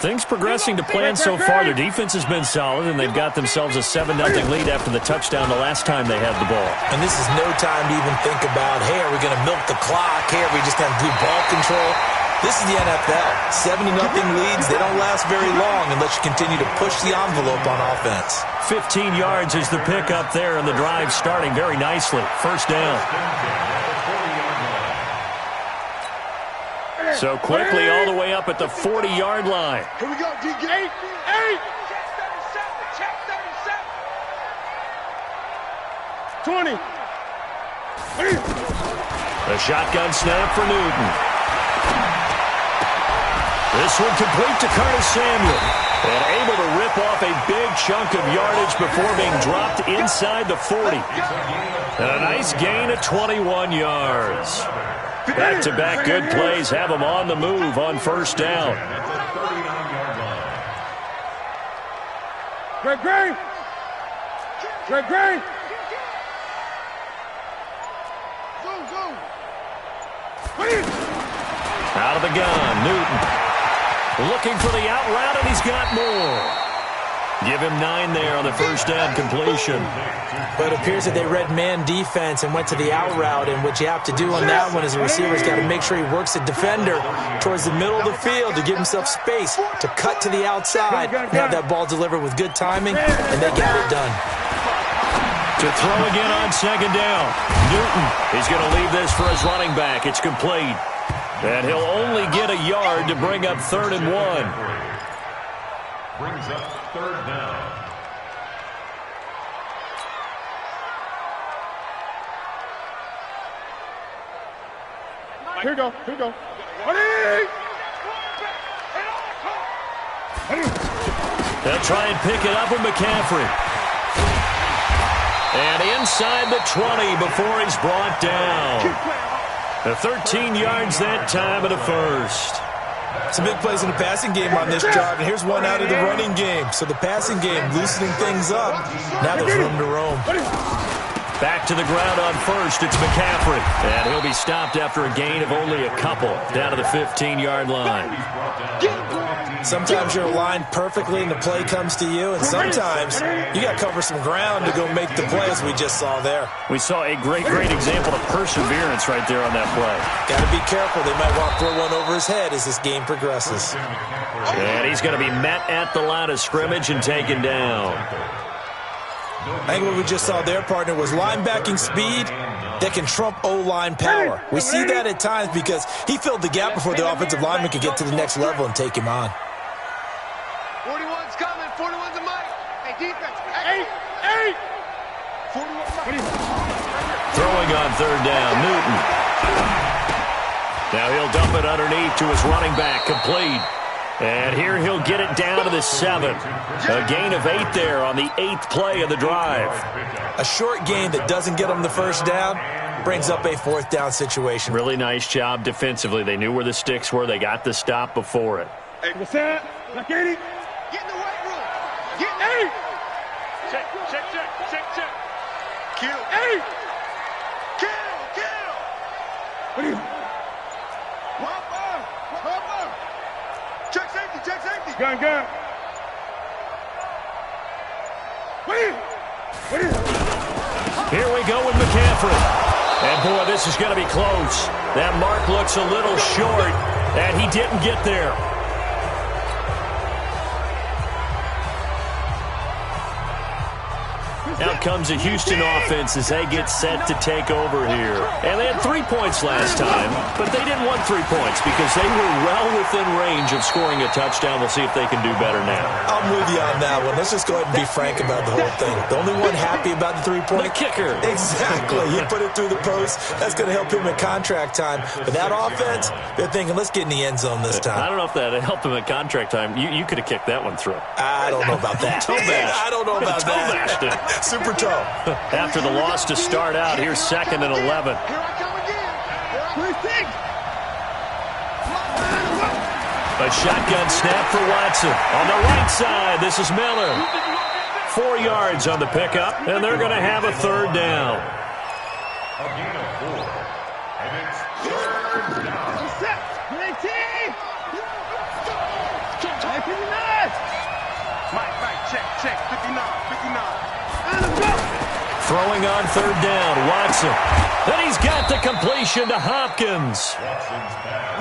Things progressing to plan so far. Their defense has been solid, and they've got themselves a 7-0 lead after the touchdown the last time they had the ball. And this is no time to even think about, hey, are we going to milk the clock? Hey, are we just going to do ball control? This is the NFL. 70-0 leads, they don't last very long unless you continue to push the envelope on offense. 15 yards is the pickup there, and the drive starting very nicely. First down. So quickly all the way up at the 40-yard line. Here we go, DG. 8. Check 37. 20. A shotgun snap for Newton. This one complete to Curtis Samuel. And able to rip off a big chunk of yardage before being dropped inside the 40. And a nice gain of 21 yards. Back-to-back good plays have them on the move on first down. Greg. Out of the gun, Newton. Looking for the out route, and he's got more. Give him 9 there on the first down completion. But it appears that they read man defense and went to the out route, and what you have to do on that one is the receiver's got to make sure he works the defender towards the middle of the field to give himself space to cut to the outside and have that ball delivered with good timing, and they got it done. To throw again on second down. Newton, he's going to leave this for his running back. It's complete. And he'll only get a yard to bring up 3rd and 1. Brings up 3rd down. Here we go. They'll try and pick it up with McCaffrey. And inside the 20 before he's brought down. The 13 yards that time of the first. Some big plays in the passing game on this drive, and here's one out of the running game. So the passing game loosening things up. Now there's room to roam. Back to the ground on first. It's McCaffrey. And he'll be stopped after a gain of only a couple down to the 15-yard line. Sometimes you're aligned perfectly and the play comes to you, and sometimes you got to cover some ground to go make the play, as we just saw there. We saw a great example of perseverance right there on that play. Got to be careful. They might want to throw one over his head as this game progresses. And he's going to be met at the line of scrimmage and taken down. I think what we just saw there, partner, was linebacking speed that can trump O-line power. We see that at times because he filled the gap before the offensive lineman could get to the next level and take him on. 41's coming. 41's a mic. Hey, defense. 8. 41. Throwing on 3rd down, Newton. Now he'll dump it underneath to his running back, complete. And here he'll get it down to the 7. A gain of 8 there on the 8th play of the drive. A short gain that doesn't get them the first down brings up a 4th down situation. Really nice job defensively. They knew where the sticks were. They got the stop before it. Hey, what's that? Get in the weight room. Get 8. Check. Kill. 8. Kill. What are you? Check safety. Gun. Here we go with McCaffrey. And, boy, this is going to be close. That mark looks a little short, and he didn't get there. Out comes a Houston offense as they get set to take over here. And they had 3 points last time, but they didn't want 3 points because they were well within range of scoring a touchdown. We'll see if they can do better now. I'm with you on that one. Let's just go ahead and be frank about the whole thing. The only one happy about the 3-point? The kicker. Exactly. You put it through the post. That's going to help him at contract time. But that offense, they're thinking, let's get in the end zone this time. I don't know if that helped him at contract time. You could have kicked that one through. I don't know about that. I don't know about that. Super toe. After the loss to start out, here's 2nd and 11. Here I come again. A shotgun snap for Watson. On the right side, this is Miller. 4 yards on the pickup, and they're going to have a 3rd down. A gain of 4. And it's 3rd down. Mike, check, 59. Throwing on third down, Watson. Then he's got the completion to Hopkins.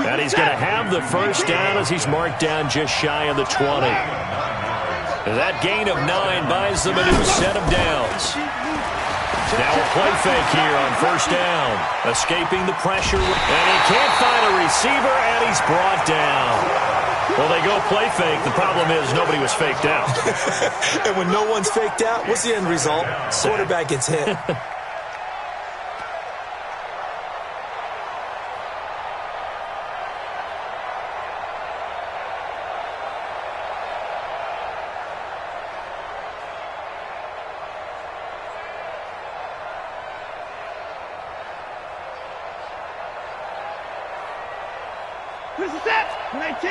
And he's going to have the first down as he's marked down just shy of the 20. That gain of 9 buys them a new set of downs. Now a play fake here on first down. Escaping the pressure. And he can't find a receiver, and he's brought down. Well, they go play fake. The problem is nobody was faked out. And when no one's faked out, what's the end result? Quarterback gets hit. This is it! 19!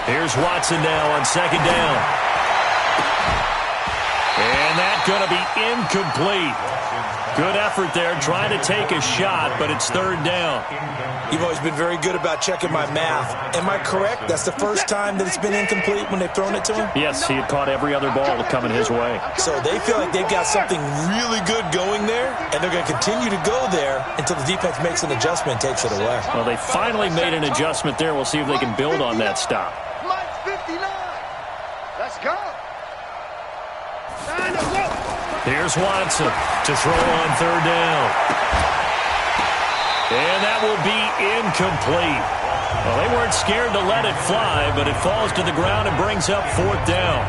Here's Watson now on second down. And that's going to be incomplete. Good effort there, trying to take a shot, but it's third down. You've always been very good about checking my math. Am I correct? That's the first time that it's been incomplete when they've thrown it to him? Yes, he had caught every other ball coming his way. So they feel like they've got something really good going there, and they're going to continue to go there until the defense makes an adjustment and takes it away. Well, they finally made an adjustment there. We'll see if they can build on that stop. Mike's 59. Let's go. Here's Watson to throw on third down. And that will be incomplete. Well, they weren't scared to let it fly, but it falls to the ground and brings up fourth down.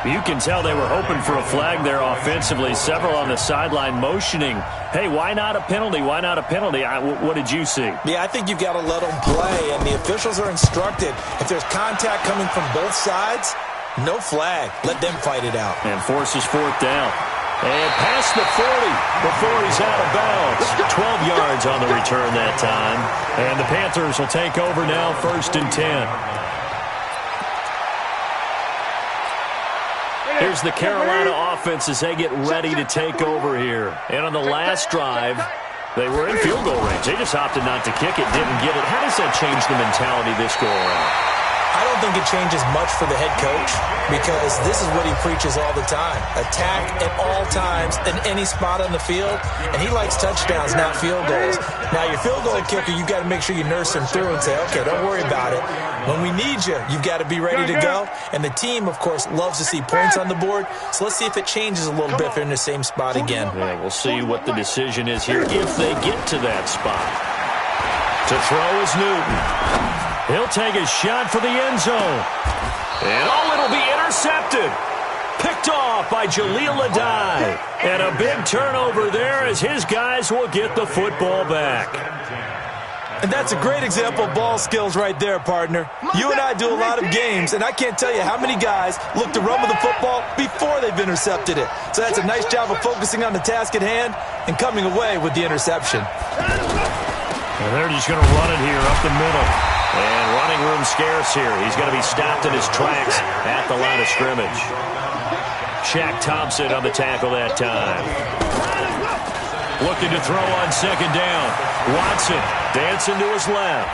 You can tell they were hoping for a flag there offensively. Several on the sideline motioning, hey, why not a penalty? Why not a penalty? What did you see? Yeah, I think you've got to let them play, and the officials are instructed. If there's contact coming from both sides, no flag. Let them fight it out. And forces fourth down. And past the 40 before he's out of bounds. 12 yards on the return that time. And the Panthers will take over now, 1st and 10. Here's the Carolina offense as they get ready to take over here. And on the last drive, they were in field goal range. They just opted not to kick it, didn't get it. How does that change the mentality this go around? I don't think it changes much for the head coach because this is what he preaches all the time. Attack at all times in any spot on the field, and he likes touchdowns, not field goals. Now, your field goal kicker, you've got to make sure you nurse him through and say, okay, don't worry about it. When we need you, you've got to be ready to go. And the team, of course, loves to see points on the board. So let's see if it changes a little bit if they're in the same spot again. Yeah, we'll see what the decision is here if they get to that spot. To throw is Newton. He'll take a shot for the end zone. And it'll be intercepted. Picked off by Jaleel Adai. And a big turnover there as his guys will get the football back. And that's a great example of ball skills right there, partner. You and I do a lot of games, and I can't tell you how many guys look to run with the football before they've intercepted it. So that's a nice job of focusing on the task at hand and coming away with the interception. And they're just going to run it here up the middle. And running room scarce here. He's going to be stopped in his tracks at the line of scrimmage. Shaq Thompson on the tackle that time. Looking to throw on second down. Watson dancing to his left.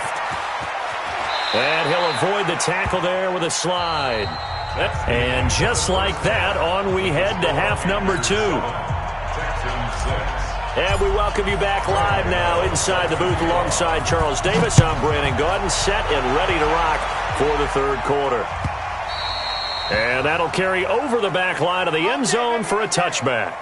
And he'll avoid the tackle there with a slide. And just like that, on we head to half number 2. And we welcome you back live now inside the booth alongside Charles Davis. I'm Brandon Gaudin, set and ready to rock for the third quarter. And that'll carry over the back line of the end zone for a touchback.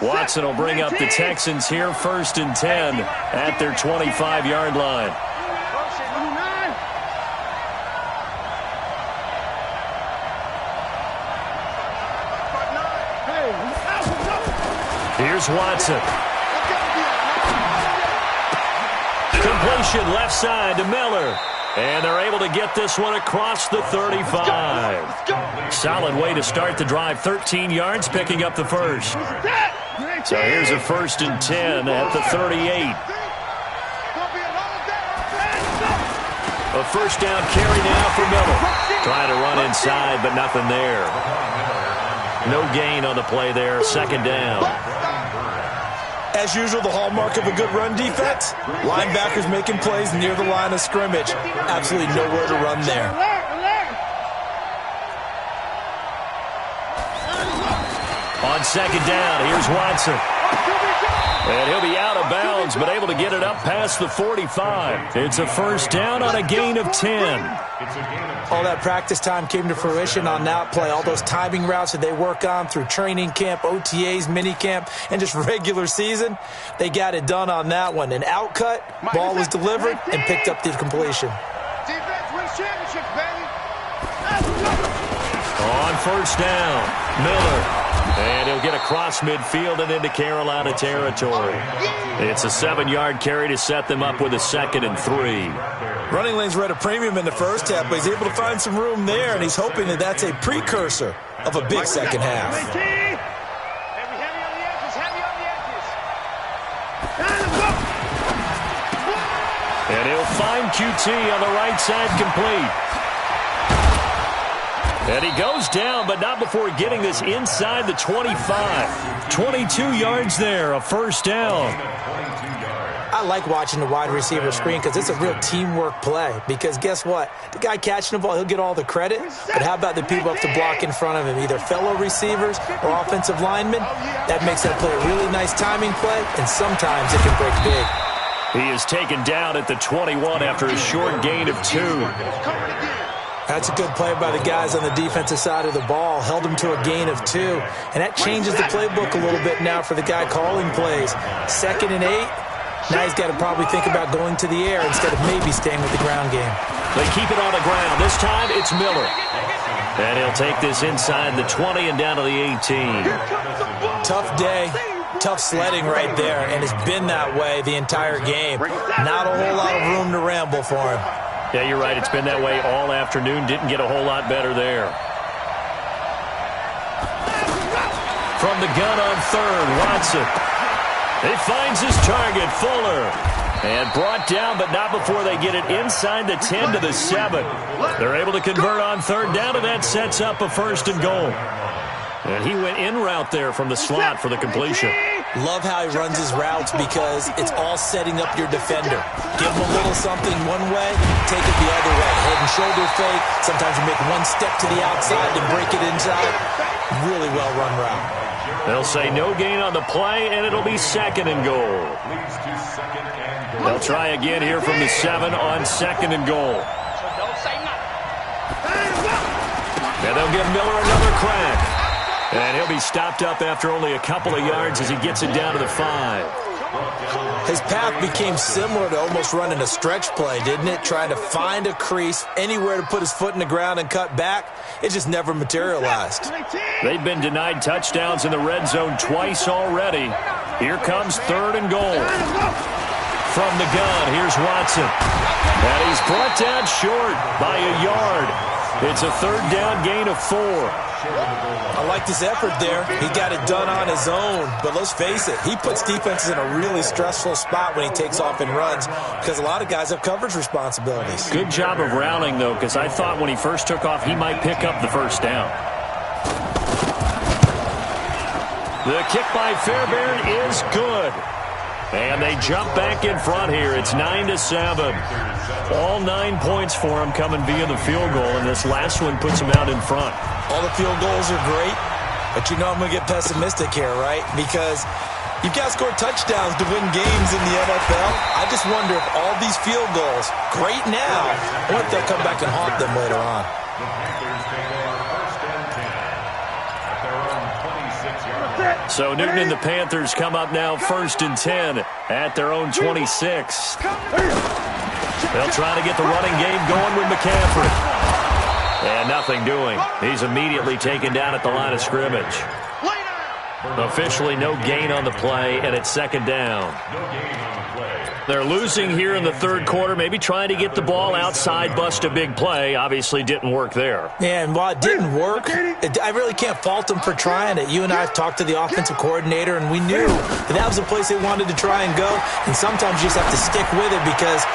Watson will bring up the Texans here, 1st and 10 at their 25-yard line. Here's Watson. Completion left side to Miller. And they're able to get this one across the 35. Solid way to start the drive. 13 yards, picking up the first. So here's a 1st and 10 at the 38. A first down carry now for Miller. Trying to run inside, but nothing there. No gain on the play there. 2nd down. As usual, the hallmark of a good run defense, linebackers making plays near the line of scrimmage. Absolutely nowhere to run there. On 2nd down, here's Watson. And he'll be out of bounds, but able to get it up past the 45. It's a 1st down on a gain of 10. All that practice time came to fruition on that play. All those timing routes that they work on through training camp, OTAs, minicamp, and just regular season, they got it done on that one. An outcut, ball was delivered, and picked up the completion. Defense wins championships, baby. On 1st down, Miller. And he'll get across midfield and into Carolina territory. It's a 7-yard carry to set them up with a 2nd and 3. Running lanes were at a premium in the first half, but he's able to find some room there, and he's hoping that that's a precursor of a big second half. Heavy on the edges, And he'll find QT on the right side complete. And he goes down, but not before getting this inside the 25. 22 yards there, a 1st down. I like watching the wide receiver screen because it's a real teamwork play. Because guess what? The guy catching the ball, he'll get all the credit. But how about the people up the block in front of him, either fellow receivers or offensive linemen? That makes that play a really nice timing play, and sometimes it can break big. He is taken down at the 21 after a short gain of 2. That's a good play by the guys on the defensive side of the ball. Held him to a gain of 2. And that changes the playbook a little bit now for the guy calling plays. 2nd and 8. Now he's got to probably think about going to the air instead of maybe staying with the ground game. They keep it on the ground. This time it's Miller. And he'll take this inside the 20 and down to the 18. Tough day. Tough sledding right there. And it's been that way the entire game. Not a whole lot of room to ramble for him. Yeah, you're right. It's been that way all afternoon. Didn't get a whole lot better there. From the gun on 3rd, Watson. He finds his target, Fuller. And brought down, but not before they get it inside the 10 to the 7. They're able to convert on 3rd down, and that sets up a 1st and goal. And he went in route there from the slot for the completion. Love how he runs his routes because it's all setting up your defender. Give him a little something one way, take it the other way. Head and shoulder fake. Sometimes you make one step to the outside and break it inside. Really well run route. They'll say no gain on the play, and it'll be 2nd and goal. They'll try again here from the 7 on 2nd and goal. And they'll give Miller another crack. And he'll be stopped up after only a couple of yards as he gets it down to the 5. His path became similar to almost running a stretch play, didn't it? Trying to find a crease, anywhere to put his foot in the ground and cut back. It just never materialized. They've been denied touchdowns in the red zone twice already. Here comes 3rd and goal. From the gun, here's Watson. And he's brought down short by a yard. It's a 3rd down gain of 4. I like his effort there. He got it done on his own. But let's face it, he puts defenses in a really stressful spot when he takes off and runs because a lot of guys have coverage responsibilities. Good job of rallying, though, because I thought when he first took off, he might pick up the 1st down. The kick by Fairbairn is good. And they jump back in front here. It's 9-7. All 9 points for him coming via the field goal, and this last one puts him out in front. All the field goals are great, but you know I'm going to get pessimistic here, right? Because you've got to score touchdowns to win games in the NFL. I just wonder if all these field goals, great now, or if they'll come back and haunt them later on. So Newton and the Panthers come up now 1st and 10 at their own 26. They'll try to get the running game going with McCaffrey. And nothing doing. He's immediately taken down at the line of scrimmage. Officially no gain on the play, and it's second down. No gain on the play. They're losing here in the third quarter, maybe trying to get the ball outside, bust a big play. Obviously didn't work there. Yeah, and while it didn't work, I really can't fault them for trying it. You and I have talked to the offensive coordinator, and we knew that was the place they wanted to try and go. And sometimes you just have to stick with it because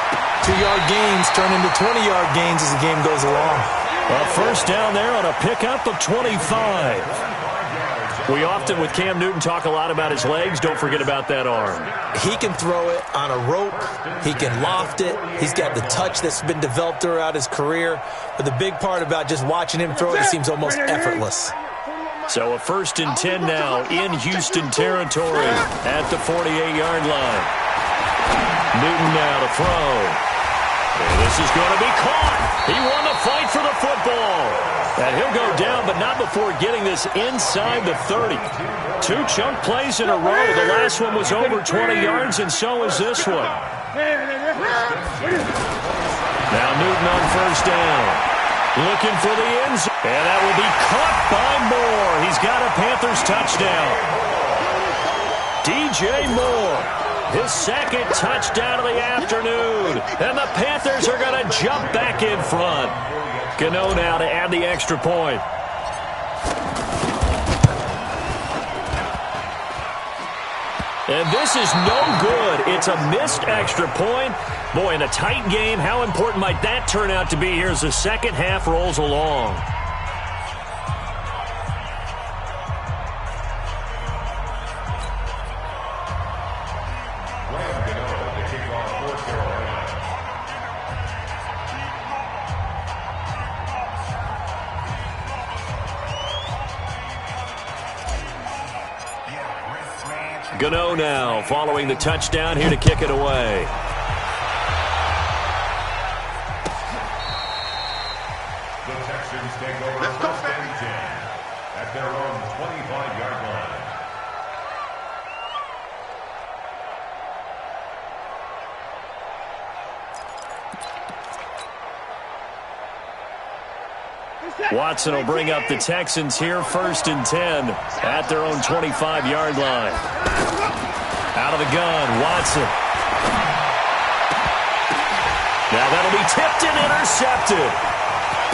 2-yard gains turn into 20-yard gains as the game goes along. A first down there on a pickup of 25. We often, with Cam Newton, talk a lot about his legs. Don't forget about that arm. He can throw it on a rope. He can loft it. He's got the touch that's been developed throughout his career. But the big part about just watching him throw it seems almost effortless. So a first and 10 now in Houston territory at the 48-yard line. Newton now to throw. And this is going to be caught. He won the fight for the football. And he'll go down, but not before getting this inside the 30. 2 chunk plays in a row. The last one was over 20 yards, and so is this one. Now Newton on first down. Looking for the end zone. And that will be caught by Moore. He's got a Panthers touchdown. DJ Moore, his second touchdown of the afternoon. And the Panthers are going to jump back in front. Gano now to add the extra point. And this is no good. It's a missed extra point. Boy, in a tight game, how important might that turn out to be here as the second half rolls along? Gano now following the touchdown here to kick it away. The Texans take over first and 10 at their own 25-yard line. Watson will bring up the Texans here first and 10 at their own 25-yard line. Out of the gun, Watson. Now that'll be tipped and intercepted.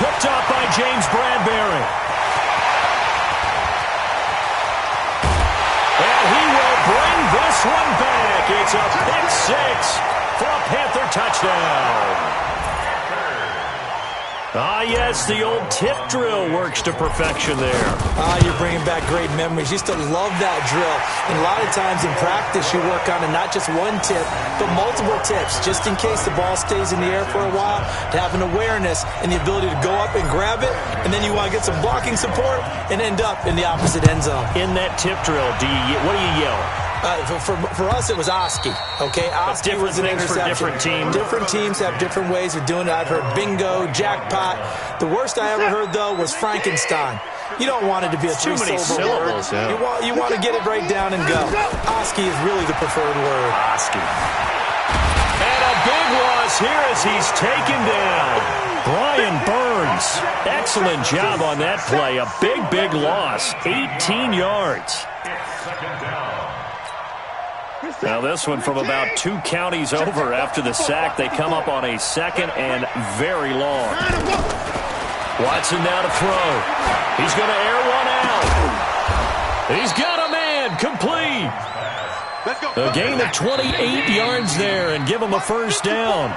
Picked off by James Bradbury. And he will bring this one back. It's a pick six for a Panther touchdown. Ah, yes, the old tip drill works to perfection there. You're bringing back great memories. Used to love that drill. And a lot of times in practice, you work on it, not just one tip, but multiple tips, just in case the ball stays in the air for a while, to have an awareness and the ability to go up and grab it, and then you want to get some blocking support and end up in the opposite end zone. In that tip drill, what do you yell? For us, it was Oski. Okay, Oski was an interception. For different teams. Different teams have different ways of doing it. I've heard bingo, jackpot. The worst I ever heard, though, was Frankenstein. You don't want it to be a three-syllable word. Yeah. You want to get it right down and go. Oski is really the preferred word. Oski. And a big loss here as he's taken down. Brian Burns. Excellent job on that play. A big loss. 18 yards. Now this one from about 2 counties over after the sack. They come up on a second and very long. Watson now to throw. He's going to air one out. He's got a man. Complete. A gain of 28 yards there and give him a first down.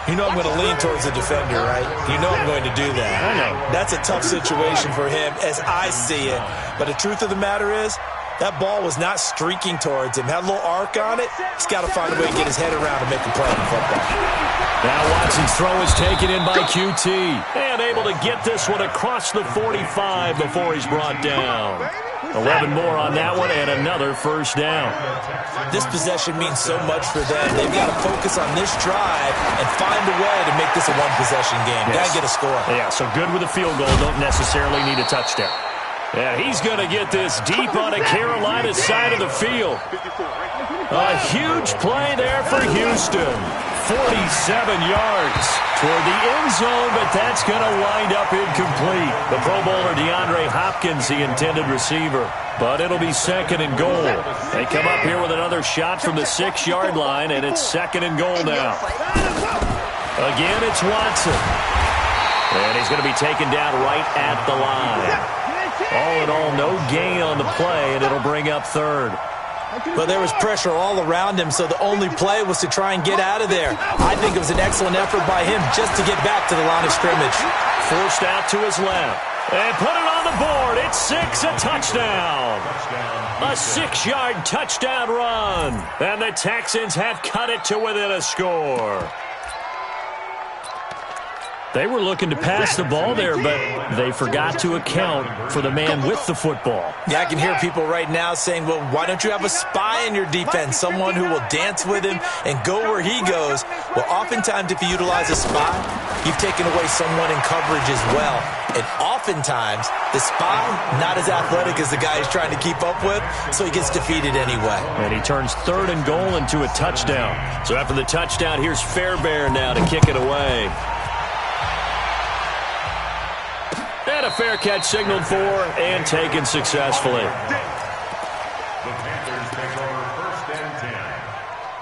You know I'm going to lean towards the defender, right? You know I'm going to do that. I know. That's a tough situation for him as I see it. But the truth of the matter is, that ball was not streaking towards him. Had a little arc on it. He's got to find a way to get his head around and make a play in football. Now Watson's throw is taken in by QT. And able to get this one across the 45 before he's brought down. 11 more on that one and another first down. This possession means so much for them. They've got to focus on this drive and find a way to make this a one-possession game. Yes. Got to get a score. Yeah, so good with a field goal. Don't necessarily need a touchdown. Yeah, he's going to get this deep on a Carolina side of the field. A huge play there for Houston. 47 yards. toward the end zone, but that's going to wind up incomplete. The Pro Bowler DeAndre Hopkins, the intended receiver. But it'll be 2nd and goal. They come up here with another shot from the 6-yard line, and it's 2nd and goal now. Again, it's Watson. And he's going to be taken down right at the line. All in all, no gain on the play, and it'll bring up 3rd. But there was pressure all around him, so the only play was to try and get out of there. I think it was an excellent effort by him just to get back to the line of scrimmage. Forced out to his left. And put it on the board. It's 6, a touchdown. A 6-yard touchdown run. And the Texans have cut it to within a score. They were looking to pass the ball there, but they forgot to account for the man with the football. Yeah, I can hear people right now saying, well, why don't you have a spy in your defense, someone who will dance with him and go where he goes? Well, oftentimes if you utilize a spy, you've taken away someone in coverage as well. And oftentimes, the spy, not as athletic as the guy he's trying to keep up with, so he gets defeated anyway. And he turns 3rd and goal into a touchdown. So after the touchdown, here's Fairbairn now to kick it away. And a fair catch signaled for and taken successfully. The Panthers take over 1st and 10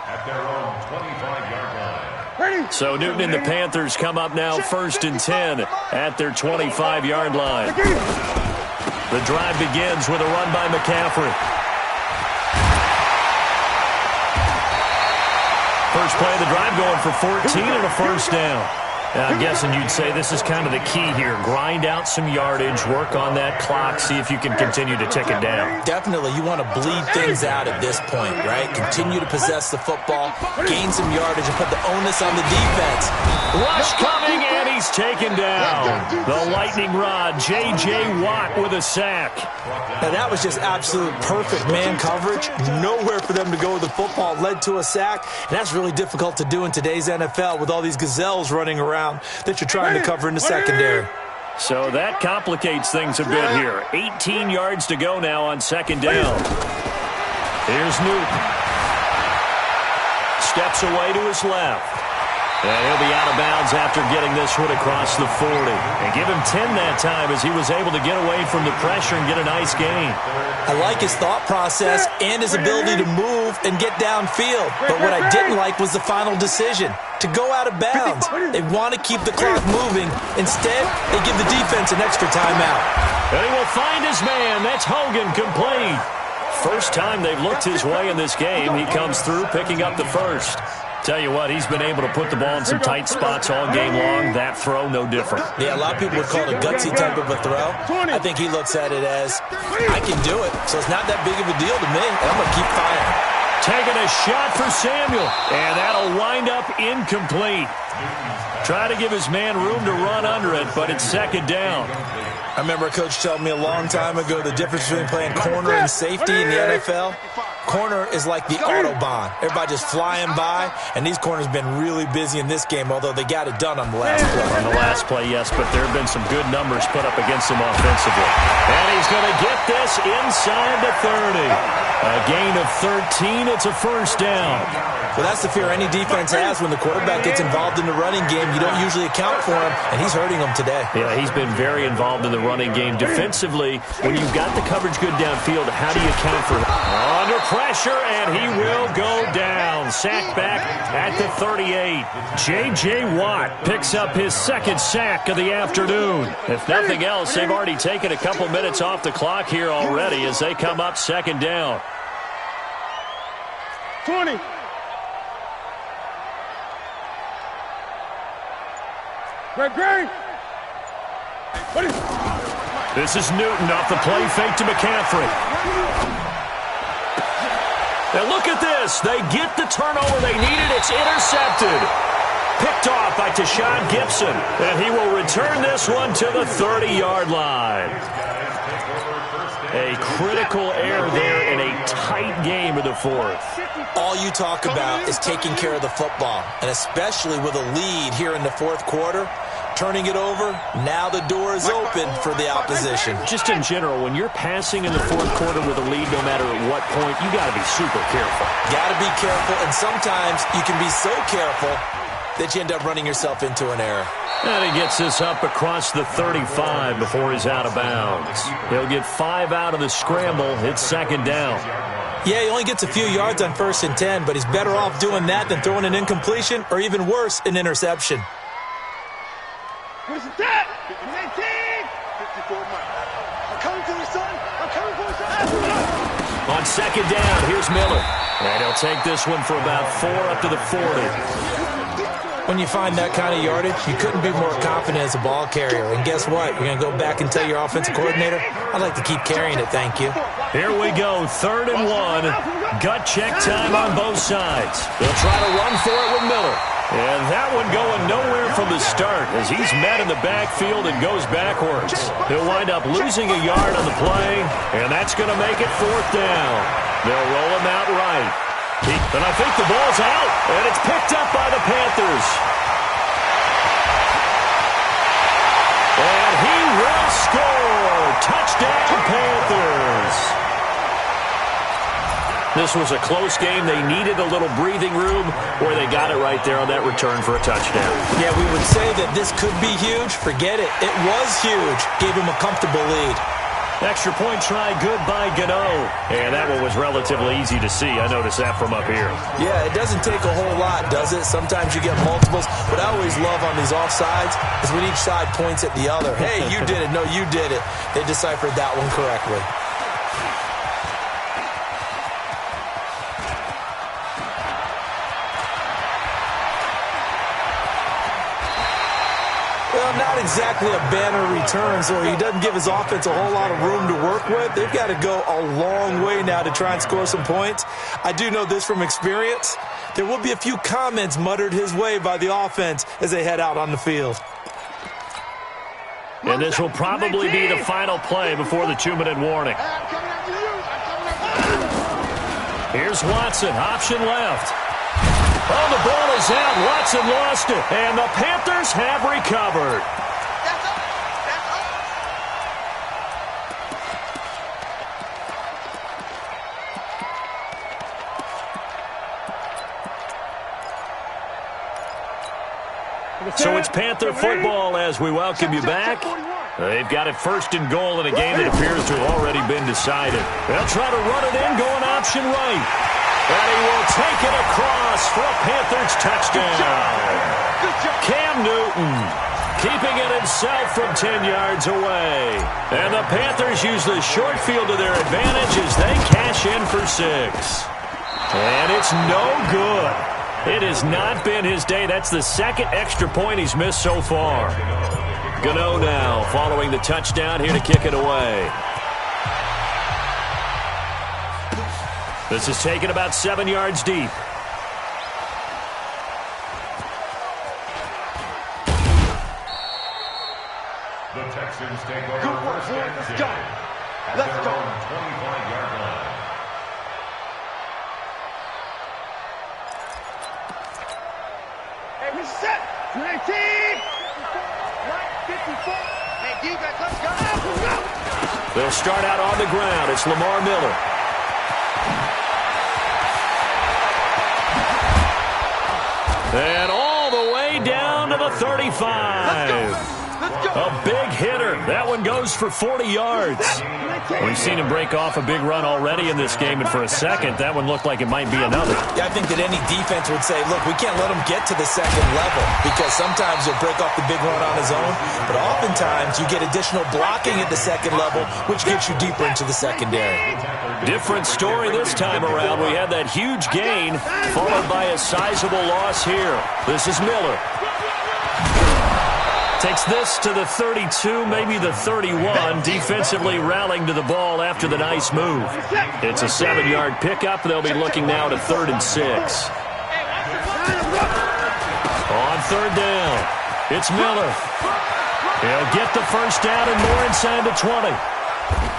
at their own 25-yard line. So Newton and the Panthers come up now 1st and 10 at their 25-yard line. The drive begins with a run by McCaffrey. First play of the drive going for 14 and a first down. I'm guessing you'd say this is kind of the key here. Grind out some yardage, work on that clock, see if you can continue to tick it down. Definitely, you want to bleed things out at this point, right? Continue to possess the football, gain some yardage, and put the onus on the defense. Rush coming, and he's taken down. The lightning rod, J.J. Watt with a sack. Now, that was just absolute perfect man coverage. Nowhere for them to go with the football. Led to a sack, and that's really difficult to do in today's NFL with all these gazelles running around that you're trying to cover in the secondary. So that complicates things a bit here. 18 yards to go now on 2nd down. Here's Newton. Steps away to his left. And he'll be out of bounds after getting this one across the 40. And give him 10 that time as he was able to get away from the pressure and get a nice gain. I like his thought process and his ability to move and get downfield. But what I didn't like was the final decision, to go out of bounds. They want to keep the clock moving. Instead, they give the defense an extra timeout. And he will find his man. That's Hogan, complete. First time they've looked his way in this game. He comes through picking up the first. Tell you what, he's been able to put the ball in some tight spots all game long. That throw, no different. Yeah, a lot of people would call it a gutsy type of a throw. I think he looks at it as, I can do it, so it's not that big of a deal to me, and I'm going to keep firing. Taking a shot for Samuel, and that'll wind up incomplete. Try to give his man room to run under it, but it's 2nd down. I remember a coach telling me a long time ago the difference between playing corner and safety in the NFL. Corner is like the Autobahn. Everybody just flying by, and these corners have been really busy in this game, although they got it done on the last play. On the last play, yes, but there have been some good numbers put up against him offensively. And he's going to get this inside the 30. A gain of 13. It's a first down. Well, that's the fear any defense has when the quarterback gets involved in the running game. You don't usually account for him, and he's hurting them today. Yeah, he's been very involved in the running game. Defensively, when you've got the coverage good downfield, how do you account for him? Under pressure, and he will go down. Sack back at the 38. J.J. Watt picks up his 2nd sack of the afternoon. If nothing else, they've already taken a couple minutes off the clock here already as they come up 2nd down. 20. Greg. This is Newton off the play fake to McCaffrey. Now look at this. They get the turnover they needed. It's intercepted. Picked off by Tashawn Gibson. And he will return this one to the 30-yard line. A critical error there in a tight game of the 4th. All you talk about is taking care of the football, and especially with a lead here in the 4th quarter. Turning it over, now the door is open for the opposition. Just in general, when you're passing in the 4th quarter with a lead, no matter at what point, you got to be super careful. Got to be careful, and sometimes you can be so careful that you end up running yourself into an error. And he gets this up across the 35 before he's out of bounds. He'll get 5 out of the scramble. It's second down. Yeah, he only gets a few yards on 1st and 10, but he's better off doing that than throwing an incompletion or even worse, an interception. Where's the dad? 19! 54 miles. I'm coming for you, son. I'm coming for you, son. On second down, here's Miller. And he'll take this one for about 4 up to the 40. When you find that kind of yardage, you couldn't be more confident as a ball carrier. And guess what? You're going to go back and tell your offensive coordinator, I'd like to keep carrying it, thank you. Here we go, 3rd and 1. Gut check time on both sides. They'll try to run for it with Miller. And that one going nowhere from the start as he's met in the backfield and goes backwards. He'll wind up losing a yard on the play, and that's going to make it 4th down. They'll roll him out right. And I think the ball's out, and it's picked up by the Panthers. And he will score. Touchdown, Panthers. This was a close game. They needed a little breathing room where they got it right there on that return for a touchdown. Yeah, we would say that this could be huge. Forget it. It was huge. Gave him a comfortable lead. Extra point try, good by Gano. And that one was relatively easy to see. I noticed that from up here. Yeah, it doesn't take a whole lot, does it? Sometimes you get multiples. What I always love on these offsides is when each side points at the other. Hey, you did it. No, you did it. They deciphered that one correctly. Well, not exactly a banner return, so he doesn't give his offense a whole lot of room to work with. They've got to go a long way now to try and score some points. I do know this from experience. There will be a few comments muttered his way by the offense as they head out on the field. And this will probably be the final play before the 2-minute warning. Here's Watson, option left. Oh, the ball is out. Watson lost it. And the Panthers have recovered. So it's Panther football as we welcome you back. They've got it 1st and goal in a game that appears to have already been decided. They'll try to run it in, going option right. And he will take it across for a Panthers touchdown. Cam Newton keeping it himself from 10 yards away. And the Panthers use the short field to their advantage as they cash in for 6. And it's no good. It has not been his day. That's the 2nd extra point he's missed so far. Gano now following the touchdown here to kick it away. This is taken about 7 yards deep. The Texans take over first and 10 at their own 25-yard line. Hey, we set. 19. 54. Hey, defense, let's go. They'll start out on the ground. It's Lamar Miller. And all the way down to the 35. A big hitter. That one goes for 40 yards. We've seen him break off a big run already in this game, and for a second, that one looked like it might be another. Yeah, I think that any defense would say, look, we can't let him get to the 2nd level because sometimes he'll break off the big run on his own, but oftentimes you get additional blocking at the 2nd level, which gets you deeper into the secondary. Different story this time around. We had that huge gain followed by a sizable loss here. This is Miller. Takes this to the 32, maybe the 31, defensively rallying to the ball after the nice move. It's a 7-yard pickup. They'll be looking now to 3rd and 6. On 3rd down, it's Miller. He'll get the 1st down and more inside the 20.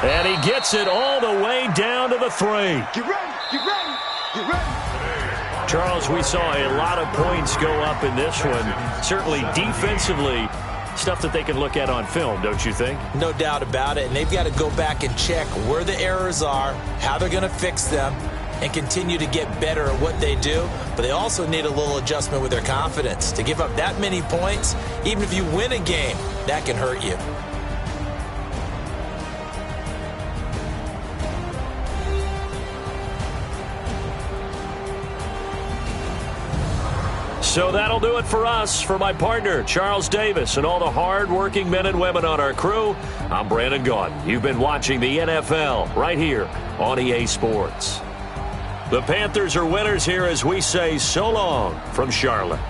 And he gets it all the way down to the 3. Get ready, get ready, get ready. Charles, we saw a lot of points go up in this one. Certainly defensively, stuff that they can look at on film, don't you think? No doubt about it, and they've got to go back and check where the errors are, how they're going to fix them, and continue to get better at what they do, but they also need a little adjustment with their confidence. To give up that many points, even if you win a game, that can hurt you. So that'll do it for us. For my partner, Charles Davis, and all the hard-working men and women on our crew, I'm Brandon Gaudin. You've been watching the NFL right here on EA Sports. The Panthers are winners here as we say so long from Charlotte.